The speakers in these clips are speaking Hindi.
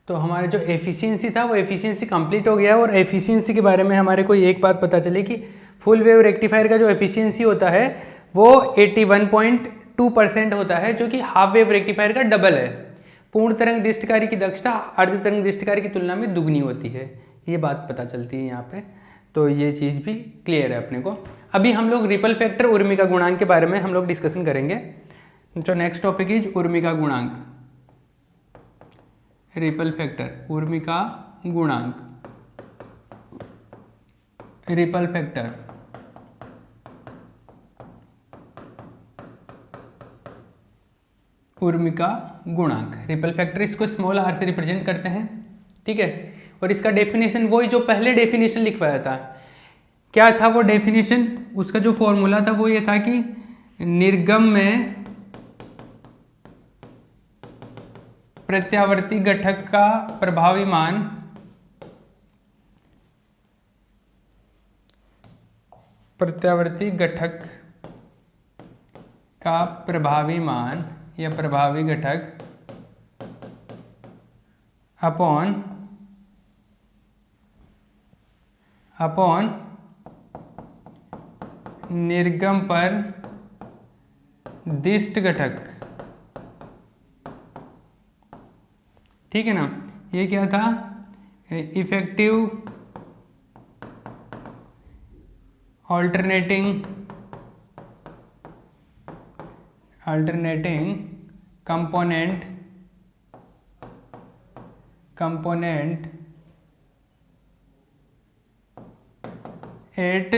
तो हमारे जो एफिशिएंसी था वो एफिशिएंसी कंप्लीट हो गया। और एफिशिएंसी के बारे में हमारे को एक बात पता चली कि फुल वेव रेक्टिफायर का जो एफिशिएंसी होता है वो 81.2% होता है, जो कि हाफ वेव रेक्टिफायर का डबल है। पूर्ण तरंग दृष्टिकारी की दक्षता अर्ध तरंग दृष्टिकारी की तुलना में दुगनी होती है, ये बात पता चलती है यहाँ पे। तो ये चीज़ भी क्लियर है अपने को। अभी हम लोग रिपल फैक्टर उर्मिका गुणांक के बारे में हम लोग डिस्कशन करेंगे। जो नेक्स्ट टॉपिक इज उर्मिका गुणांक, रिपल फैक्टर, उर्मिका गुणांक, रिपल फैक्टर। उर्मिका गुणांक, रिपल फैक्टर, इसको स्मॉल आर से रिप्रेजेंट करते हैं, ठीक है। और इसका डेफिनेशन वही जो पहले डेफिनेशन लिखवाया था, क्या था वो डेफिनेशन, उसका जो फॉर्मूला था वो ये था कि निर्गम में प्रत्यावर्ती घटक का प्रभावी मान प्रत्यावर्ती घटक का प्रभावी मान या प्रभावी घटक अपॉन निर्गम पर दिष्ट घटक, ठीक है ना। ये क्या था, effective alternating component at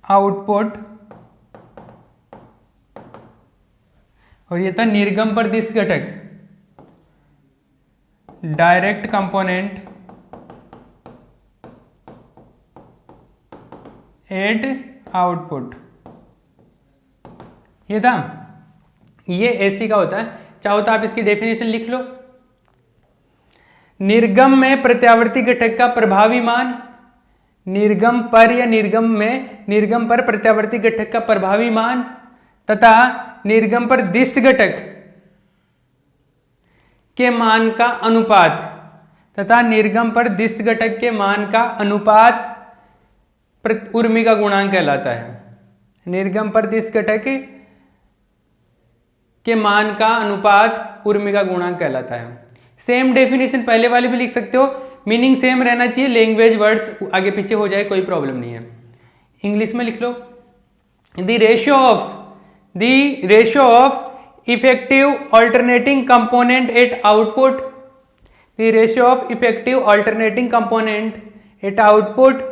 output, और ये था निर्गम पर दिष्ट घटक, डायरेक्ट कंपोनेंट एट आउटपुट, ये था। ये एसी का होता है, चाहो तो आप इसकी डेफिनेशन लिख लो। निर्गम में प्रत्यावर्ती घटक का प्रभावी मान, निर्गम पर या निर्गम पर प्रत्यावर्ती घटक का प्रभावी मान तथा निर्गम पर दिष्ट घटक के मान का अनुपात, तथा निर्गम पर दिष्ट घटक के मान का अनुपात उर्मिका गुणांक कहलाता है। निर्गम पर दिष्ट घटक के मान का अनुपात उर्मिका गुणांक कहलाता है। सेम डेफिनेशन पहले वाले भी लिख सकते हो, मीनिंग सेम रहना चाहिए, लैंग्वेज वर्ड्स आगे पीछे हो जाए कोई प्रॉब्लम नहीं है। इंग्लिश में लिख लो, the ratio of effective alternating component at output, the ratio of effective alternating component at output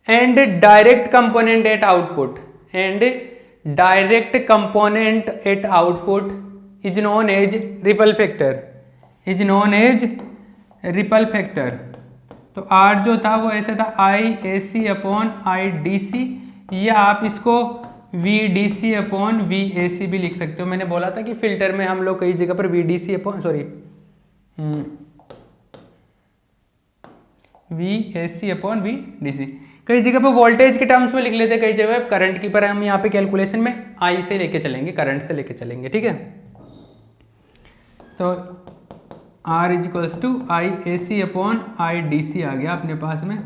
and direct component at output at output is known as ripple factor, तो आर जो था वो ऐसे था IAC अपॉन IDC, या आप इसको VDC अपॉन VAC भी लिख सकते हो। मैंने बोला था कि फिल्टर में हम लोग कई जगह पर VAC अपॉन VDC, कई जगह पर वोल्टेज के टर्म्स में लिख लेते, कई जगह करंट की, पर हम यहाँ पे कैलकुलेशन में I से लेके चलेंगे, करंट से लेके चलेंगे, ठीक है। तो R equals to IAC upon IDC आ गया अपने पास में,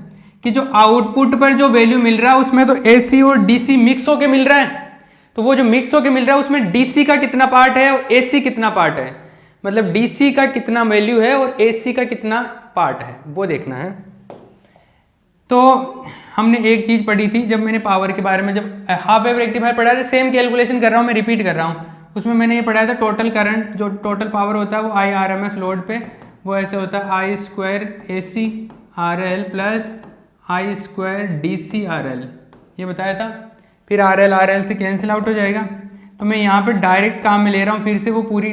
कि जो आउटपुट पर जो वैल्यू मिल रहा है उसमें तो AC और DC मिक्स होके मिल रहा है, तो वो जो मिक्स होके मिल रहा है उसमें DC का कितना पार्ट है और AC कितना पार्ट है, मतलब DC का कितना वैल्यू है और AC का कितना पार्ट है वो देखना है। तो हमने एक चीज पढ़ी थी जब मैंने पावर के बारे में, जब हाफ वेव रेक्टिफायर पढ़ा था, सेम कैलकुलेशन कर रहा हूँ मैं, रिपीट कर रहा हूँ, उसमें मैंने ये पढ़ाया था टोटल करंट, जो टोटल पावर होता है वो IRMS लोड पे वो ऐसे होता है I² AC RL plus I² DC RL, ये बताया था। फिर RL से कैंसिल आउट हो जाएगा, तो मैं यहाँ पे डायरेक्ट काम में ले रहा हूँ, फिर से वो पूरी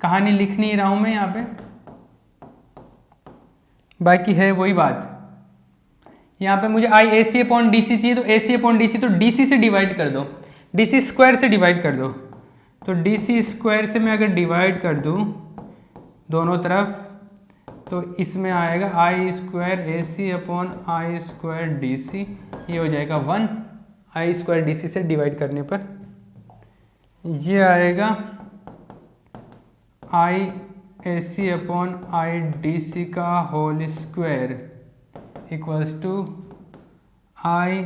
कहानी लिख नहीं रहा हूँ मैं यहाँ पे, बाकी है वही बात। यहाँ पे मुझे IAC अपॉन DC चाहिए, तो AC अपॉन DC, तो DC से डिवाइड कर दो, DC स्क्वायर से डिवाइड कर दो, तो DC स्क्वायर से मैं अगर डिवाइड कर दूँ दोनों तरफ, तो इसमें आएगा I² AC upon I² DC, ये हो जाएगा 1, I² DC से डिवाइड करने पर ये आएगा ए C upon I D C का whole square equals to I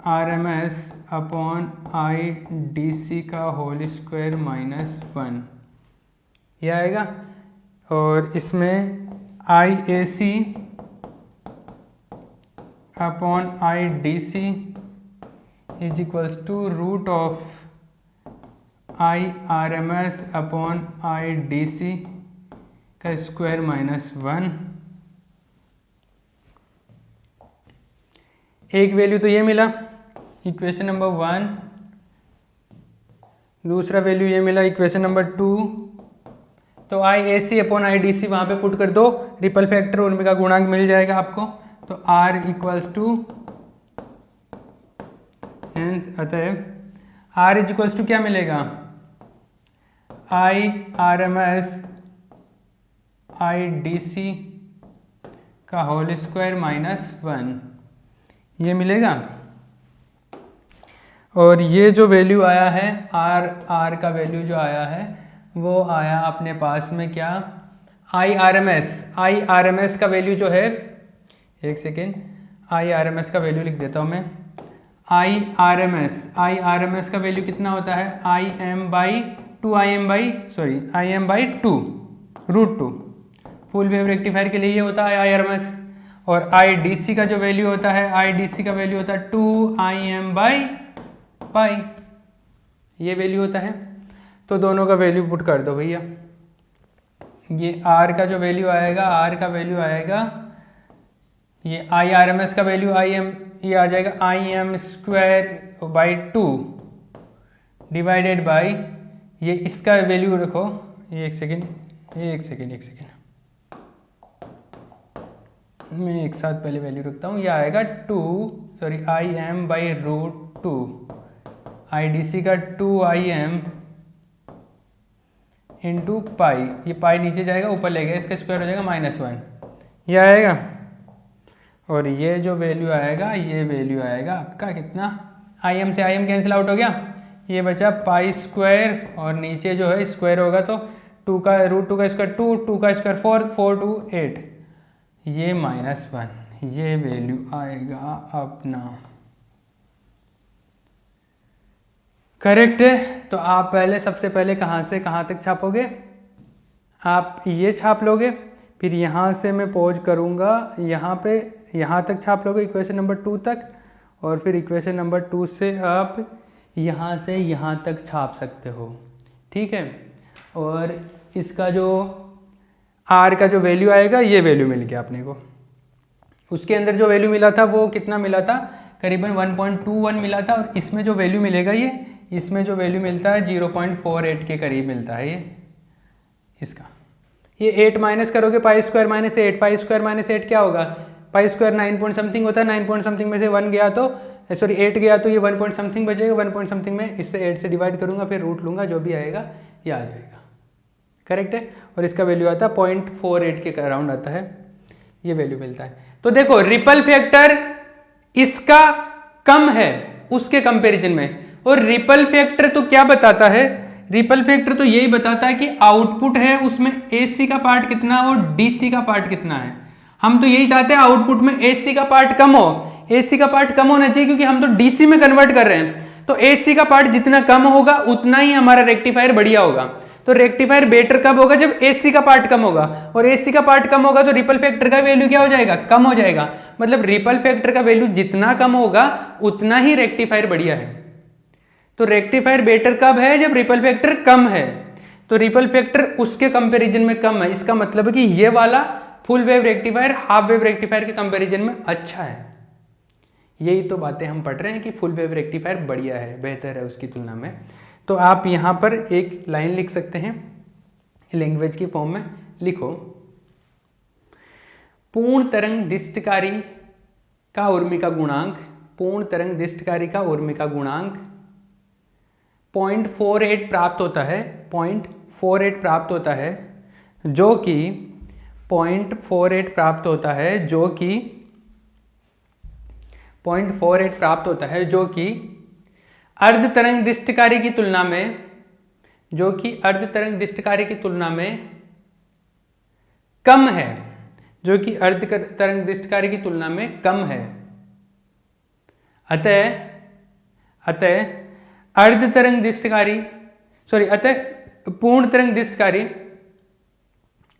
R M S upon I D C का होल स्क्वायर -1 यह आएगा। और इसमें I A C upon I D C is equals to root of I R M S upon I D C का स्क्वायर -1। एक वैल्यू तो ये मिला इक्वेशन नंबर 1, दूसरा वैल्यू ये मिला इक्वेशन नंबर 2। तो आई A C upon I D सी वहाँ पे पुट कर दो, रिपल फैक्टर उर्मी का गुणांक मिल जाएगा आपको। तो R इक्वल्स टू अतएव R इज इक्वल्स टू क्या मिलेगा, I R M S I D C का होल स्क्वायर -1 ये मिलेगा। और ये जो वैल्यू आया है R का वैल्यू जो आया है वो आया अपने पास में क्या, आई आर एम एस का वैल्यू जो है, एक second, I R M S का वैल्यू लिख देता हूँ मैं। आई आर एम एस का वैल्यू कितना होता है, I M by two root 2। Full wave rectifier के लिए ये होता है आई आर एम एस। और आई डी सी का जो वैल्यू होता है, आई डी सी का वैल्यू होता है 2 आई एम बाई पाई, ये वैल्यू होता है। तो दोनों का वैल्यू पुट कर दो भैया। ये R का जो वैल्यू आएगा, R का वैल्यू आएगा, ये आई आर एम एस का वैल्यू ये आ जाएगा I am square by 2 divided by, ये इसका वैल्यू रखो, ये एक सेकेंड मैं एक साथ पहले वैल्यू रखता हूँ। ये आएगा I M by root 2, I D C का 2 आई एम इंटू पाई, ये पाई नीचे जाएगा ऊपर ले गया, इसका स्क्वायर हो जाएगा -1 ये आएगा। और ये जो वैल्यू आएगा, ये वैल्यू आएगा आपका कितना, आई एम से आई एम कैंसिल आउट हो गया, ये बचा पाई स्क्वायर और नीचे जो है स्क्वायर होगा तो रूट 2 का स्क्वायर 2 का स्क्वायर 4 2 8, ये -1, ये वैल्यू आएगा अपना। करेक्ट है। तो आप पहले सबसे पहले कहाँ से कहाँ तक छापोगे, आप ये छाप लोगे, फिर यहाँ से मैं पॉज करूँगा, यहाँ पे यहाँ तक छाप लोगे इक्वेशन नंबर 2 तक, और फिर इक्वेशन नंबर 2 से आप यहाँ से यहाँ तक छाप सकते हो, ठीक है। और इसका जो R का जो वैल्यू आएगा, ये वैल्यू मिल गया अपने को। उसके अंदर जो वैल्यू मिला था वो कितना मिला था, करीबन 1.21 मिला था। और इसमें जो वैल्यू मिलेगा, इसमें जो वैल्यू मिलता है 0.48 के करीब मिलता है ये इसका। ये 8 माइनस करोगे पाई स्क्वायर -8, पाई स्क्वायर -8 क्या होगा, पाई स्क्वायर 9 पॉइंट समथिंग होता है, 9 पॉइंट समथिंग में से 1 गया तो 8 गया तो ये 1 पॉइंट समथिंग बचेगा, 1 पॉइंट समथिंग में इससे 8 से डिवाइड करूँगा, फिर रूट लूँगा, जो भी आएगा ये आ जाएगा। करेक्ट है। और इसका वैल्यू आता है 0.48 के अराउंड आता है, ये वैल्यू मिलता है। तो देखो रिपल फैक्टर इसका कम है उसके कंपैरिजन में। और रिपल फैक्टर तो क्या बताता है, रिपल फैक्टर तो यही बताता है कि आउटपुट है उसमें AC का पार्ट कितना और DC का पार्ट कितना है। हम तो यही चाहते हैं आउटपुट में AC का पार्ट कम हो, AC का पार्ट कम होना चाहिए क्योंकि हम तो DC में कन्वर्ट कर रहे हैं। तो AC का पार्ट जितना कम होगा उतना ही हमारा रेक्टिफायर बढ़िया होगा। तो रेक्टिफायर बेटर कब होगा, जब AC का पार्ट कम होगा, और AC का पार्ट कम होगा तो रिपल फैक्टर का वैल्यू क्या हो जाएगा, कम हो जाएगा। मतलब रिपल फैक्टर का वैल्यू जितना कम होगा उतना ही रेक्टिफायर बढ़िया है। तो रेक्टिफायर बेटर कब है, जब रिपल फैक्टर कम है। तो रिपल फैक्टर उसके कंपैरिजन में कम है, इसका मतलब है कि ये वाला full wave rectifier half wave rectifier के कंपैरिजन में अच्छा है। यही तो बातें हम पढ़ रहे हैं कि फुल वेव रेक्टिफायर बढ़िया है, बेहतर है उसकी तुलना में। तो आप यहाँ पर एक लाइन लिख सकते हैं लैंग्वेज की फॉर्म में, लिखो पूर्ण तरंग दिष्टकारी का उर्मिका गुणांक, पूर्ण तरंग दिष्टकारी का उर्मिका गुणांक 0.48 प्राप्त होता है, 0.48 प्राप्त होता है, जो कि 0.48 प्राप्त होता है, जो कि 0.48 प्राप्त होता है, जो कि अर्ध तरंग दिष्टकारी की तुलना में, जो कि अर्ध तरंग दिष्टकारी की तुलना में कम है, जो कि अर्ध तरंग दृष्टिकारी की तुलना में कम है। अतः अर्ध तरंग दृष्टिकारी अतः पूर्ण तरंग दृष्टिकारी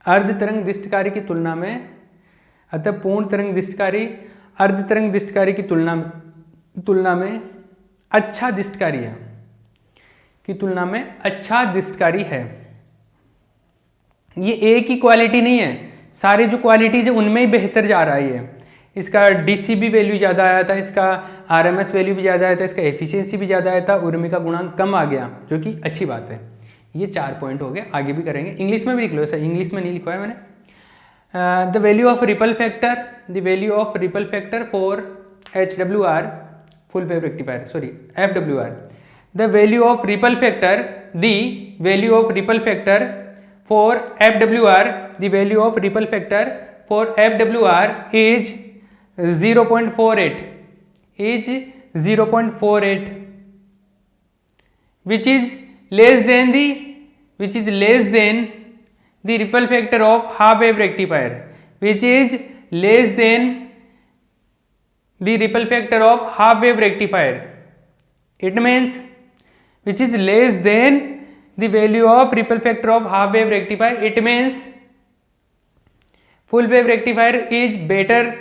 अर्ध तरंग दृष्टिकारी की तुलना में पूर्ण तरंग दृष्टिकारी अर्ध तरंग दृष्टिकारी की तुलना में अच्छा दृष्टिकारी है, की तुलना में अच्छा दृष्टिकारी है। ये एक ही क्वालिटी नहीं है, सारी जो क्वालिटीज है उनमें ही बेहतर जा रहा है। इसका डीसीबी वैल्यू ज़्यादा आया था, इसका आरएमएस वैल्यू भी ज़्यादा आया था, इसका एफिशिएंसी भी ज़्यादा आया था, उर्मी का गुणांक कम आ गया, जो कि अच्छी बात है। ये 4 पॉइंट हो गए, आगे भी करेंगे। इंग्लिश में भी लिख लो, सर इंग्लिश में नहीं लिखवाया मैंने। The value of ripple factor for HWR full wave rectifier, FWR। The value of ripple factor for FWR, the value of ripple factor for FWR is 0.48, which is less than the ripple factor of half wave rectifier, which is less than the ripple factor of half wave rectifier. It means which is less than the value of ripple factor of half wave rectifier. It means full wave rectifier is better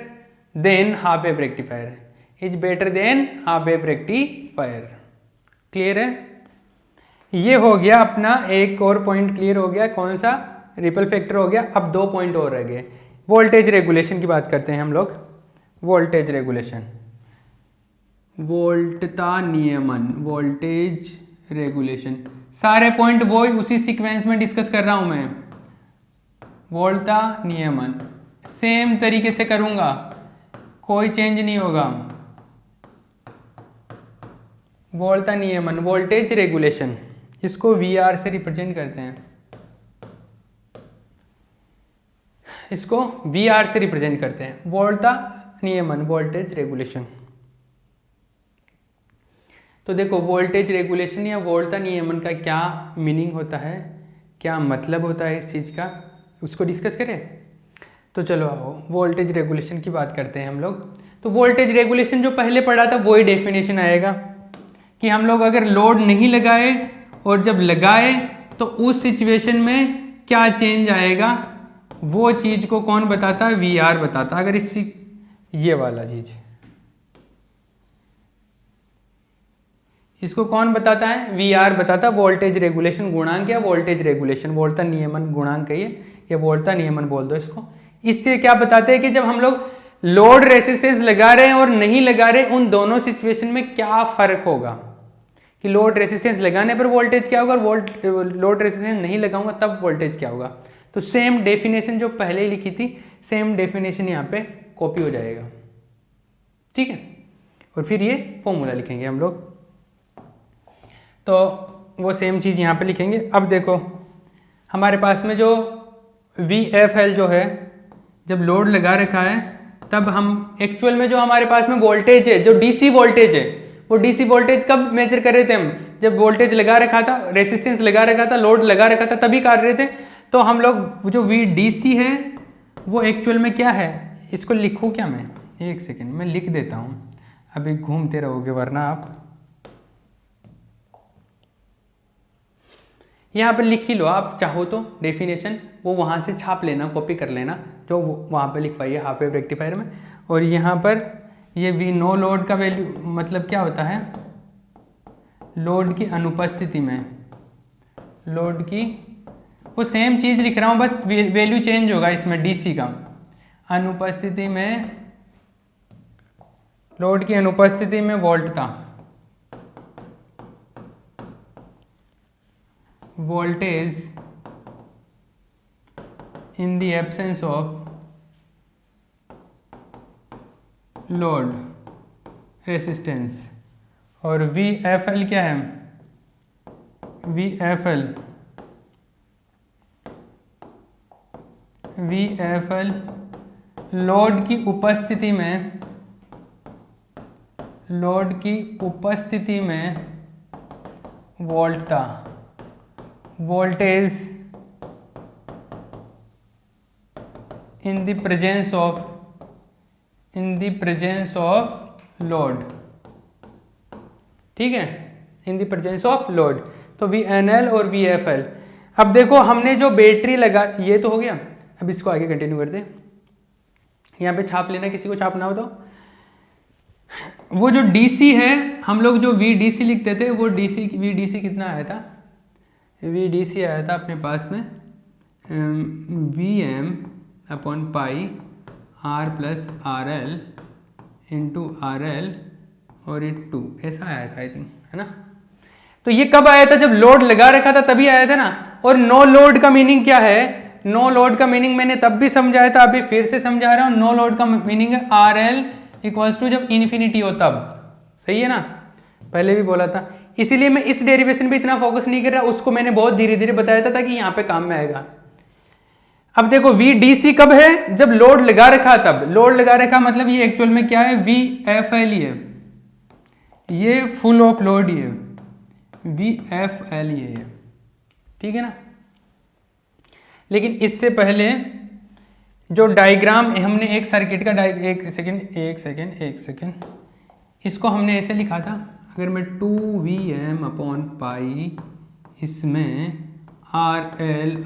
than half wave rectifier, clear है? ये हो गया अपना एक और पॉइंट क्लियर हो गया, कौन सा? रिपल फैक्टर हो गया। अब 2 पॉइंट और रह गए। वोल्टेज रेगुलेशन की बात करते हैं हम लोग। वोल्टेज रेगुलेशन, वोल्टता नियमन, वोल्टेज रेगुलेशन, सारे पॉइंट वो उसी सीक्वेंस में डिस्कस कर रहा हूं मैं। वोल्टता नियमन सेम तरीके से करूंगा, कोई चेंज नहीं होगा। वोल्टता नियमन, वोल्टेज रेगुलेशन, इसको VR से रिप्रेजेंट करते हैं, इसको VR से रिप्रेजेंट करते हैं। वोल्टता नियमन, वोल्टेज रेगुलेशन। तो देखो वोल्टेज रेगुलेशन या वोल्टता नियमन का क्या मीनिंग होता है, क्या मतलब होता है इस चीज़ का, उसको डिस्कस करें। तो चलो आओ वोल्टेज रेगुलेशन की बात करते हैं हम लोग। तो वोल्टेज रेगुलेशन जो पहले पढ़ा था वही डेफिनेशन आएगा कि हम लोग अगर लोड नहीं लगाए और जब लगाए तो उस सिचुएशन में क्या चेंज आएगा, वो चीज़ को कौन बताता है? VR बताता। अगर इस ये वाला चीज़ इसको कौन बताता है? VR बताता। वोल्टेज रेगुलेशन गुणांक या वोल्टेज रेगुलेशन, वोल्टता नियमन गुणांक कहिए या वोल्टता नियमन बोल दो इसको। इससे क्या बताते हैं कि जब हम लोग लोड रेसिस्टेंस लगा रहे हैं और नहीं लगा रहे, उन दोनों सिचुएशन में क्या फर्क होगा, कि लोड रेसिस्टेंस लगाने पर वोल्टेज क्या होगा और लोड रेसिस्टेंस नहीं लगाऊंगा तब वोल्टेज क्या होगा। तो सेम डेफिनेशन जो पहले ही लिखी थी, सेम डेफिनेशन यहाँ पे कॉपी हो जाएगा, ठीक है। और फिर ये फॉर्मूला लिखेंगे हम लोग, तो वो सेम चीज़ यहाँ पे लिखेंगे। अब देखो हमारे पास में जो VFL जो है, जब लोड लगा रखा है तब हम एक्चुअल में जो हमारे पास में वोल्टेज है, जो DC वोल्टेज है, वो DC वोल्टेज कब मेजर कर रहे थे हम? जब वोल्टेज लगा रखा था, रेसिस्टेंस लगा रखा था, लोड लगा रखा था, तभी कर रहे थे। तो हम लोग जो VDC है वो एक्चुअल में क्या है, इसको लिखूँ क्या मैं? एक सेकेंड मैं लिख देता हूँ, अभी घूमते रहोगे वरना आप। यहाँ पर लिख ही लो आप चाहो तो डेफिनेशन, वो वहाँ से छाप लेना, कॉपी कर लेना, जो वहाँ पर लिखवाइए हाफ वेव रेक्टिफायर में। और यहाँ पर ये भी नो लोड का वैल्यू मतलब क्या होता है? लोड की अनुपस्थिति में, लोड की, वो सेम चीज़ लिख रहा हूँ, बस वैल्यू चेंज होगा इसमें DC का। अनुपस्थिति में, लोड की अनुपस्थिति में वोल्टता, voltage in the absence of load resistance। और VFL क्या है? VFL लोड की उपस्थिति में, लोड की उपस्थिति में वोल्टता, voltage in the presence of load, ठीक है, in the presence of load. तो VNL और VFL। अब देखो हमने जो बैटरी लगा, ये तो हो गया। अब इसको आगे कंटिन्यू करते हैं। यहाँ पे छाप लेना, किसी को छापना हो तो। वो जो DC है, हम लोग जो VDC लिखते थे, वो VDC कितना आया था? VDC आया था अपने पास में VM/पाई R+RL इंटू RL और ये 2, ऐसा आया था आई थिंक, है ना। तो ये कब आया था? जब लोड लगा रखा था तभी आया था ना। और नो लोड का मीनिंग क्या है? नो लोड का मीनिंग मैंने तब भी समझाया था, अभी फिर से समझा रहा हूँ। नो लोड का मीनिंग है RL इक्वल्स टू जब इन्फिनिटी हो तब। सही है ना, पहले भी बोला था। इसीलिए मैं इस डेरिवेशन पे इतना फोकस नहीं कर रहा, उसको मैंने बहुत धीरे धीरे बताया था ताकि यहाँ पे काम में आएगा। अब देखो VDC कब है? जब लोड लगा रखा तब। लोड लगा रखा मतलब ये एक्चुअल में क्या है? VFL ही है, ये फुल ऑफ लोड ही है, VFL ये है, ठीक है ना। लेकिन इससे पहले जो डायग्राम हमने एक सर्किट का एक सेकेंड इसको हमने ऐसे लिखा था। अगर मैं 2VM/पाई इसमें RL/R+RL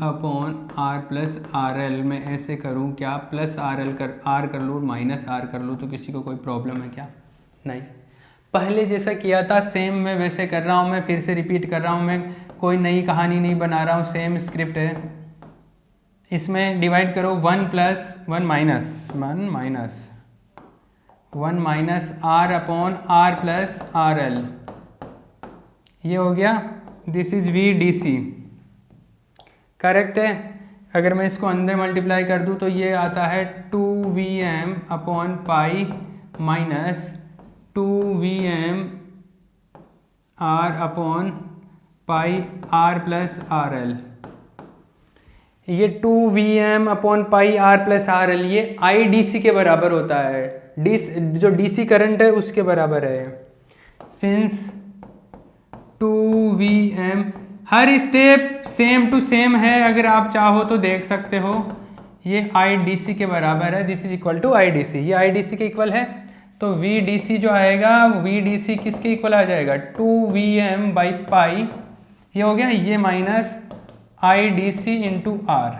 में ऐसे करूं, क्या प्लस RL R कर लूँ, माइनस R कर लूँ, तो किसी को कोई प्रॉब्लम है क्या? नहीं। पहले जैसा किया था सेम मैं वैसे कर रहा हूँ। मैं फिर से रिपीट कर रहा हूँ, मैं कोई नई कहानी नहीं बना रहा हूँ, सेम स्क्रिप्ट है। इसमें डिवाइड करो 1 + 1 माइनस R/R+RL, ये हो गया। दिस इज VDC, करेक्ट है। अगर मैं इसको अंदर मल्टीप्लाई कर दूं तो ये आता है 2VM/पाई माइनस 2VM/पाई R+RL। ये 2VM/पाई R+RL ये IDC के बराबर होता है। जो DC करंट है उसके बराबर है। सिंस 2VM, हर स्टेप सेम टू सेम है, अगर आप चाहो तो देख सकते हो। ये IDC के बराबर है, this is equal to IDC, ये IDC के इक्वल है। तो VDC जो आएगा, VDC किसके इक्वल आ जाएगा? 2VM/पाई, ये हो गया, ये माइनस IDC इंटू R,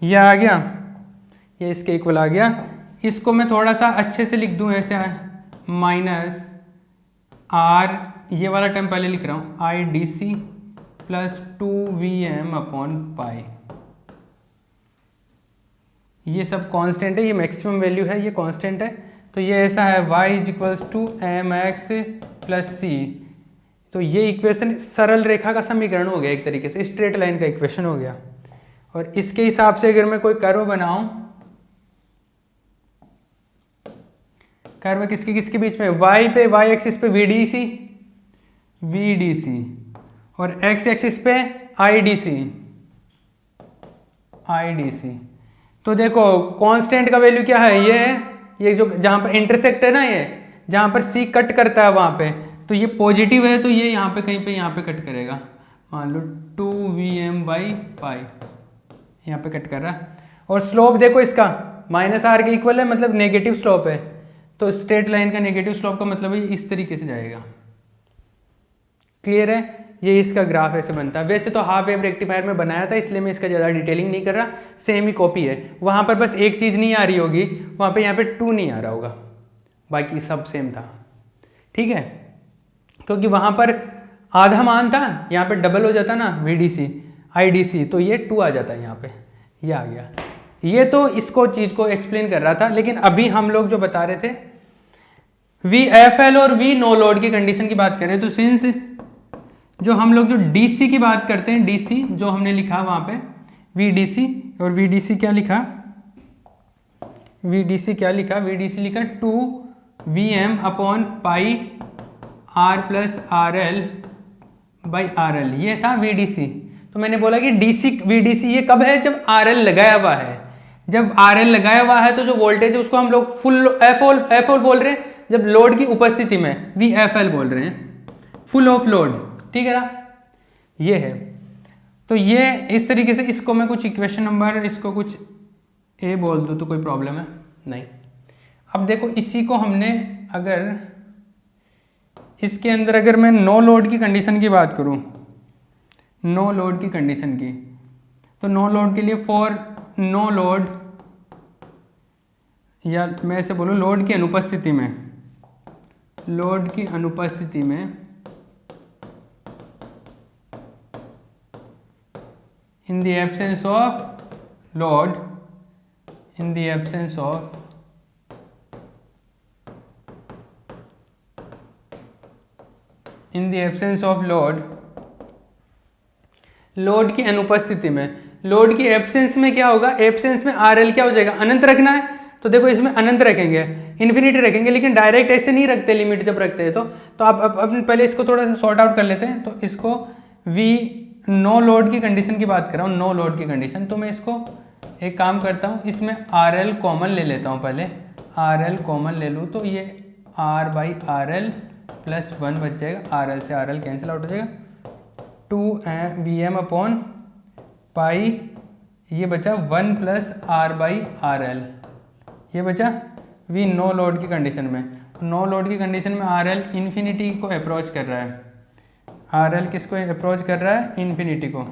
ये आ गया, ये इसके इक्वल आ गया। इसको मैं थोड़ा सा अच्छे से लिख दूं ऐसे, माइनस R, ये वाला टर्म पहले लिख रहा हूँ, IDC प्लस 2VM/पाई। ये सब कांस्टेंट है, ये मैक्सिमम वैल्यू है, ये कांस्टेंट है। तो ये ऐसा है y = mx + c। तो ये इक्वेशन सरल रेखा का समीकरण हो गया, एक तरीके से स्ट्रेट लाइन का इक्वेशन हो गया। और इसके हिसाब से अगर मैं कोई कर्व बनाऊं, कर्व किसके किसके बीच में? y पे, y एक्सिस पे VDC और x एक्सिस पे IDC। तो देखो कांस्टेंट का वैल्यू क्या है? ये है, ये जो जहां पर इंटरसेक्ट है ना, ये जहां पर C कट करता है वहां पे, तो ये पॉजिटिव है, तो ये यहाँ पे कहीं पे यहाँ पे कट करेगा। मान लो 2VM/पाई यहाँ पे कट कर रहा है। और स्लोप देखो इसका -R के इक्वल है, मतलब नेगेटिव स्लोप है। तो स्ट्रेट लाइन का नेगेटिव स्लोप का मतलब है इस तरीके से जाएगा। क्लियर है? ये इसका ग्राफ ऐसे बनता है। वैसे तो हाफ वेव रेक्टिफायर में बनाया था, इसलिए मैं इसका ज़्यादा डिटेलिंग नहीं कर रहा, सेम ही कॉपी है। वहाँ पर बस एक चीज़ नहीं आ रही होगी, वहाँ पे यहाँ पे 2 नहीं आ रहा होगा, बाकी सब सेम था, ठीक है। क्योंकि वहाँ पर आधा मान था, यहाँ पे डबल हो जाता ना VDC IDC, तो ये 2 आ जाता है यहाँ पे, ये आ गया। ये तो इसको चीज़ को एक्सप्लेन कर रहा था। लेकिन अभी हम लोग जो बता रहे थे VFL और V नो लोड की कंडीशन की बात करें, तो सिंस जो हम लोग जो DC की बात करते हैं, DC जो हमने लिखा वहाँ पे VDC, और VDC क्या लिखा? VDC लिखा 2VM/पाई R+RL/RL, ये था VDC। तो मैंने बोला कि VDC ये कब है? जब RL लगाया हुआ है। जब RL लगाया हुआ है तो जो वोल्टेज है उसको हम लोग फुल FL बोल रहे हैं। जब लोड की उपस्थिति में VFL बोल रहे हैं, फुल ऑफ लोड, ठीक है ना, ये है। तो ये इस तरीके से, इसको मैं कुछ इक्वेशन नंबर, इसको कुछ ए बोल दूँ तो कोई प्रॉब्लम है नहीं। अब देखो इसी को हमने अगर इसके अंदर अगर मैं नो लोड की कंडीशन की बात करूं, नो लोड की कंडीशन की, तो नो लोड के लिए फॉर नो लोड, या मैं ऐसे बोलूं लोड की अनुपस्थिति में, लोड की अनुपस्थिति में in the absence of load, in the absence of in the absence of load, load की अनुपस्थिति में, लोड की एब्सेंस में क्या होगा, एब्सेंस में आरएल क्या हो जाएगा, अनंत रखना है, तो देखो इसमें अनंत रखेंगे, इन्फिनिटी रखेंगे, लेकिन डायरेक्ट ऐसे नहीं रखते लिमिट जब रखते हैं तो आप अपन पहले इसको थोड़ा सा सॉर्ट आउट कर लेते हैं। तो इसको वी नो लोड की कंडीशन की बात कर रहा हूँ, नो लोड की कंडीशन, तो मैं इसको एक काम करता हूँ, इसमें आर एल कॉमन ले लेता हूँ, पहले आर एल कॉमन ले लूँ तो ये R by R L plus 1 बच जाएगा, आर एल से आर एल कैंसिल आउट हो जाएगा, 2 वी एम अपॉन पाई, ये बचा 1 plus R by R L, ये बचा वी नो लोड की कंडीशन में। नो लोड की कंडीशन में आर एल इन्फिनिटी को अप्रोच कर रहा है, आर एल किसको अप्रोच कर रहा है, इन्फिनिटी को।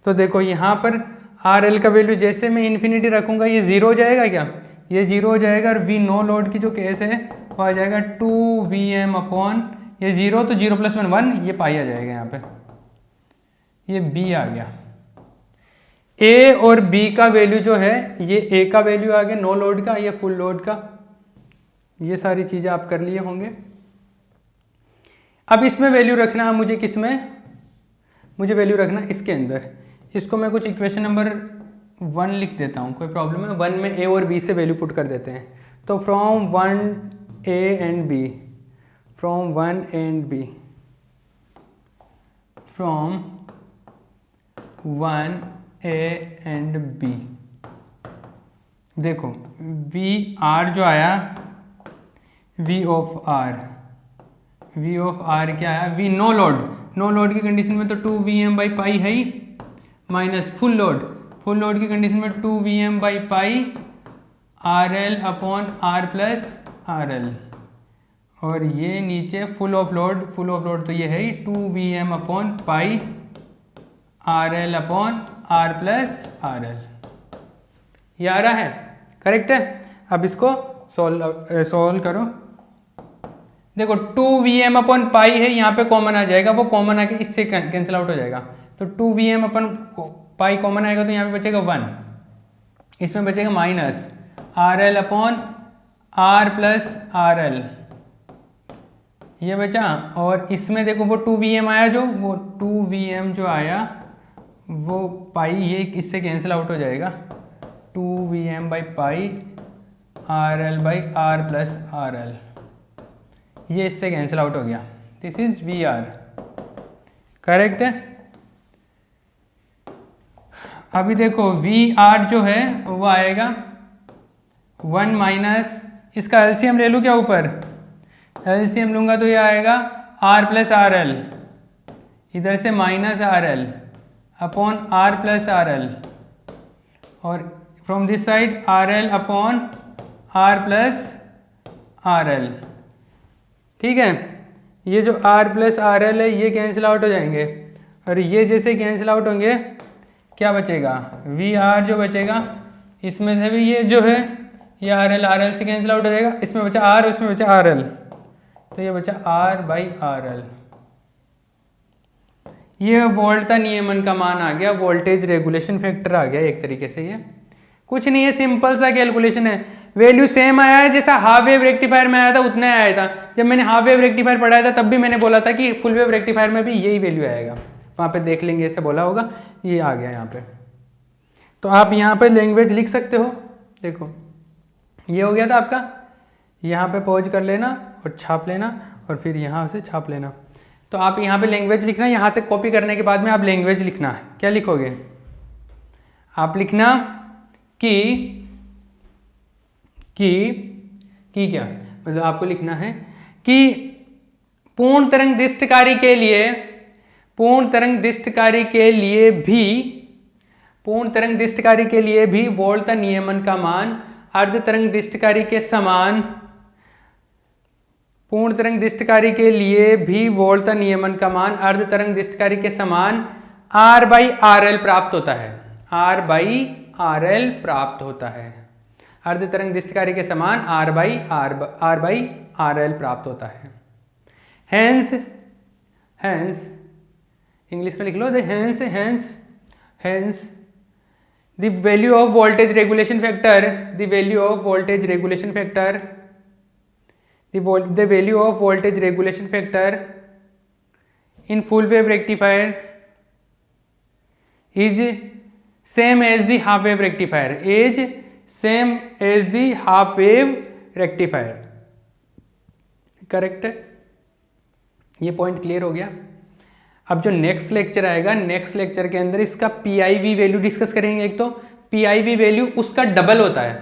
तो देखो यहाँ पर आर एल का वैल्यू जैसे मैं इन्फिनिटी रखूँगा ये 0 हो जाएगा, क्या ये 0 हो जाएगा, और वी नो लोड की जो केस है वो आ जाएगा 2 वी एम अपॉन ये 0, तो 0 प्लस 1 1, ये पाई आ जाएगा यहाँ पे, ये बी आ गया। ए और बी का वैल्यू जो है, ये ए का वैल्यू आ गया नो लोड का, ये फुल लोड का, ये सारी चीज़ें आप कर लिए होंगे। अब इसमें वैल्यू रखना है मुझे, किस में, मुझे वैल्यू रखना इसके अंदर, इसको मैं कुछ इक्वेशन नंबर 1 लिख देता हूँ, कोई प्रॉब्लम है, 1 में ए और बी से वैल्यू पुट कर देते हैं। तो from 1 A and B, from 1 and B, from 1 A and B, देखो वी आर जो आया, V of R, V of R क्या आया, V no load, no load की कंडीशन में तो 2 वी एम बाई पाई है ही, minus full load, full load की कंडीशन में 2 V M by pi R L upon R plus R L, और ये नीचे full of load, full of load तो ये है ही 2 V M upon pi R L upon R plus R L, ये आ रहा है, करेक्ट है। अब इसको सोल्व करो, देखो 2 वी एम अपॉन पाई है, यहाँ पे कॉमन आ जाएगा, वो कॉमन आके इससे कैंसिल आउट हो जाएगा, तो 2 V M upon pi common आएगा, तो यहाँ पे बचेगा 1, इसमें बचेगा minus R L upon R plus R L, ये बचा, और इसमें देखो वो 2 वी एम आया, जो वो 2 वी एम जो आया वो पाई, ये इससे कैंसिल आउट हो जाएगा, 2 V M by pi R L by R plus R L, ये इससे कैंसिल आउट हो गया, this is V R, correct है। अभी देखो वी आर जो है वो आएगा 1 माइनस, इसका एलसीएम ले लूँ क्या ऊपर, एलसीएम लूँगा तो ये आएगा आर प्लस आर एल, इधर से minus R L upon R plus R L, और from this side R L upon R plus R L, ठीक है। ये जो r प्लस आर एल है ये कैंसिल आउट हो जाएंगे, और ये जैसे कैंसिल आउट होंगे क्या बचेगा, वी आर जो बचेगा, इसमें से भी ये जो है ये आर एल से कैंसिल आउट हो जाएगा, इसमें बचा आर, उसमें बचा आर एल, तो ये बचा आर बाई आर एल। ये वोल्टा नियमन का मान आ गया, वोल्टेज रेगुलेशन फैक्टर आ गया एक तरीके से, ये कुछ नहीं है, सिंपल सा कैलकुलेशन है, वैल्यू सेम आया है जैसा हाफ वेव रेक्टिफायर में आया था उतना ही आया था। जब मैंने हाफ वेव रेक्टिफायर पढ़ाया था तब भी मैंने बोला था कि फुल वेव रेक्टिफायर में भी यही वैल्यू आएगा, वहाँ पे देख लेंगे, ऐसे बोला होगा, ये आ गया यहाँ पे। तो आप यहाँ पे लैंग्वेज लिख सकते हो, देखो ये हो गया था आपका, यहाँ पे पॉज कर लेना और छाप लेना, और फिर यहाँ से छाप लेना। तो आप यहाँ पे लैंग्वेज लिखना, यहाँ तक कॉपी करने के बाद में आप लैंग्वेज लिखना है, क्या लिखोगे आप, लिखना कि क्या मतलब, आपको लिखना है कि पूर्ण तरंग दिष्टकारी के लिए पूर्ण तरंग दिष्टकारी के लिए भी वोल्टा नियमन का मान अर्ध तरंग दिष्टकारी के समान, पूर्ण तरंग दिष्टकारी के लिए भी वोल्टा नियमन का मान अर्ध तरंग दिष्टकारी के समान R/RL प्राप्त होता है। R/RL प्राप्त होता है। अर्ध तरंग दिष्टकारी के समान R/RL प्राप्त होता है। Hence इंग्लिश में लिख लो, hence the value of voltage regulation factor, the value of voltage regulation factor in full wave rectifier is same as the half wave rectifier, correct है। ये पॉइंट क्लियर हो गया। अब जो नेक्स्ट लेक्चर आएगा, नेक्स्ट लेक्चर के अंदर इसका PIV वैल्यू डिस्कस करेंगे। एक तो PIV वैल्यू उसका डबल होता है।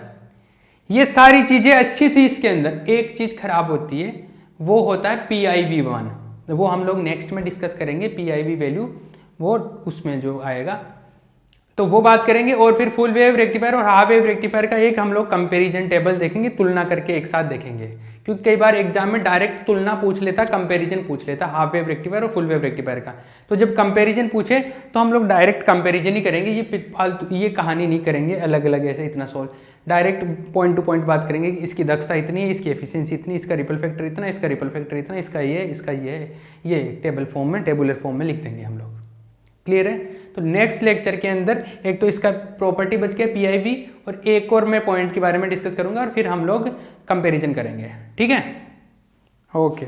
ये सारी चीजें अच्छी थी इसके अंदर, एक चीज खराब होती है, वो होता है PIV1। वो हम लोग नेक्स्ट में डिस्कस करेंगे। PIV वैल्यू वो उसमें जो आएगा तो वो बात करेंगे। और फिर फुल वेव रेक्टिफायर और हाफ वेव रेक्टिफायर का एक हम लोग कंपैरिजन टेबल देखेंगे, तुलना करके एक साथ देखेंगे। क्योंकि कई बार एग्जाम में डायरेक्ट तुलना पूछ लेता, कंपैरिजन पूछ लेता हाफ वेव रेक्टिफायर और फुल वेव रेक्टिफायर का। तो जब कंपैरिजन पूछे तो हम लोग डायरेक्ट कंपैरिजन ही करेंगे, ये फालतू ये कहानी नहीं करेंगे अलग अलग ऐसे इतना solve. Direct point two point बात करेंगे कि इसकी दक्षता इतनी है, इसकी एफिशिएंसी इतनी, इसका रिपल फैक्टर इतना, इसका रिपल फैक्टर इतना, इसका ये टेबल फॉर्म में, टेबुलर फॉर्म में लिख देंगे हम लोग। क्लियर है। तो नेक्स्ट लेक्चर के अंदर एक तो इसका प्रॉपर्टी बच गया PIV, और एक और मैं पॉइंट के बारे में डिस्कस करूंगा, और फिर हम लोग कंपैरिजन करेंगे। ठीक है, ओके।